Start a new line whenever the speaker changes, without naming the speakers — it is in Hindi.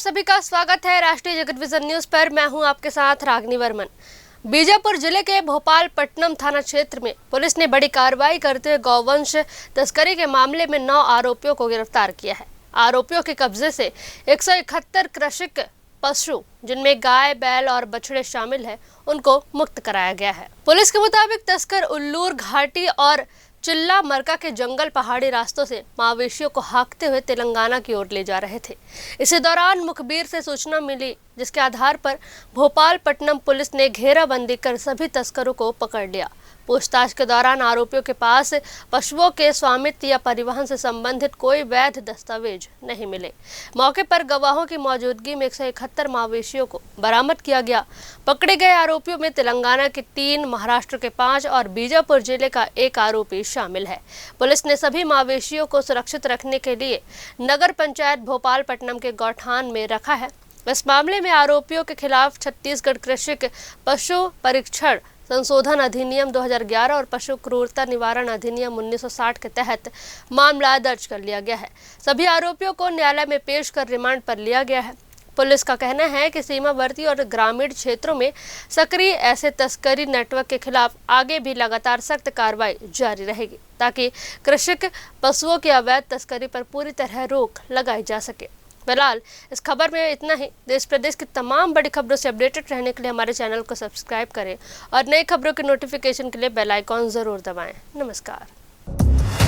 सभी का स्वागत है राष्ट्रीय जगत विजन न्यूज पर। मैं हूं आपके साथ रागनी वर्मन। बीजापुर जिले के भोपालपट्टनम थाना क्षेत्र में पुलिस ने बड़ी कार्रवाई करते हुए गौवंश तस्करी के मामले में 9 आरोपियों को गिरफ्तार किया है। आरोपियों के कब्जे से 171 कृषिक पशु, जिनमें गाय, बैल और बछड़े शामिल है, उनको मुक्त कराया गया है। पुलिस के मुताबिक तस्कर उल्लूर घाटी और चिल्ला मरका के जंगल पहाड़ी रास्तों से मावेशियों को हाँकते हुए तेलंगाना की ओर ले जा रहे थे। इसी दौरान मुखबिर से सूचना मिली, जिसके आधार पर भोपालपट्टनम पुलिस ने घेराबंदी कर सभी तस्करों को पकड़ लिया। पूछताछ के दौरान आरोपियों के पास पशुओं के स्वामित्व या परिवहन से संबंधित कोई वैध दस्तावेज नहीं मिले। मौके पर गवाहों की मौजूदगी में 171 मवेशियों को बरामद किया गया। पकड़े गए आरोपियों में तेलंगाना के 3, महाराष्ट्र के 5 और बीजापुर जिले का 1 आरोपी शामिल है। पुलिस ने सभी मवेशियों को सुरक्षित रखने के लिए नगर पंचायत भोपालपट्टनम के गौठान में रखा है। इस मामले में आरोपियों के खिलाफ छत्तीसगढ़ कृषि पशु परीक्षण संशोधन अधिनियम 2011 और पशु क्रूरता निवारण अधिनियम 1960 के तहत मामला दर्ज कर लिया गया है। सभी आरोपियों को न्यायालय में पेश कर रिमांड पर लिया गया है। पुलिस का कहना है कि सीमावर्ती और ग्रामीण क्षेत्रों में सक्रिय ऐसे तस्करी नेटवर्क के खिलाफ आगे भी लगातार सख्त कार्रवाई जारी रहेगी, ताकि कृषक पशुओं की अवैध तस्करी पर पूरी तरह रोक लगाई जा सके। फिलहाल इस खबर में इतना ही। देश प्रदेश की तमाम बड़ी खबरों से अपडेटेड रहने के लिए हमारे चैनल को सब्सक्राइब करें और नई खबरों की नोटिफिकेशन के लिए बेल आइकॉन जरूर दबाएं। नमस्कार।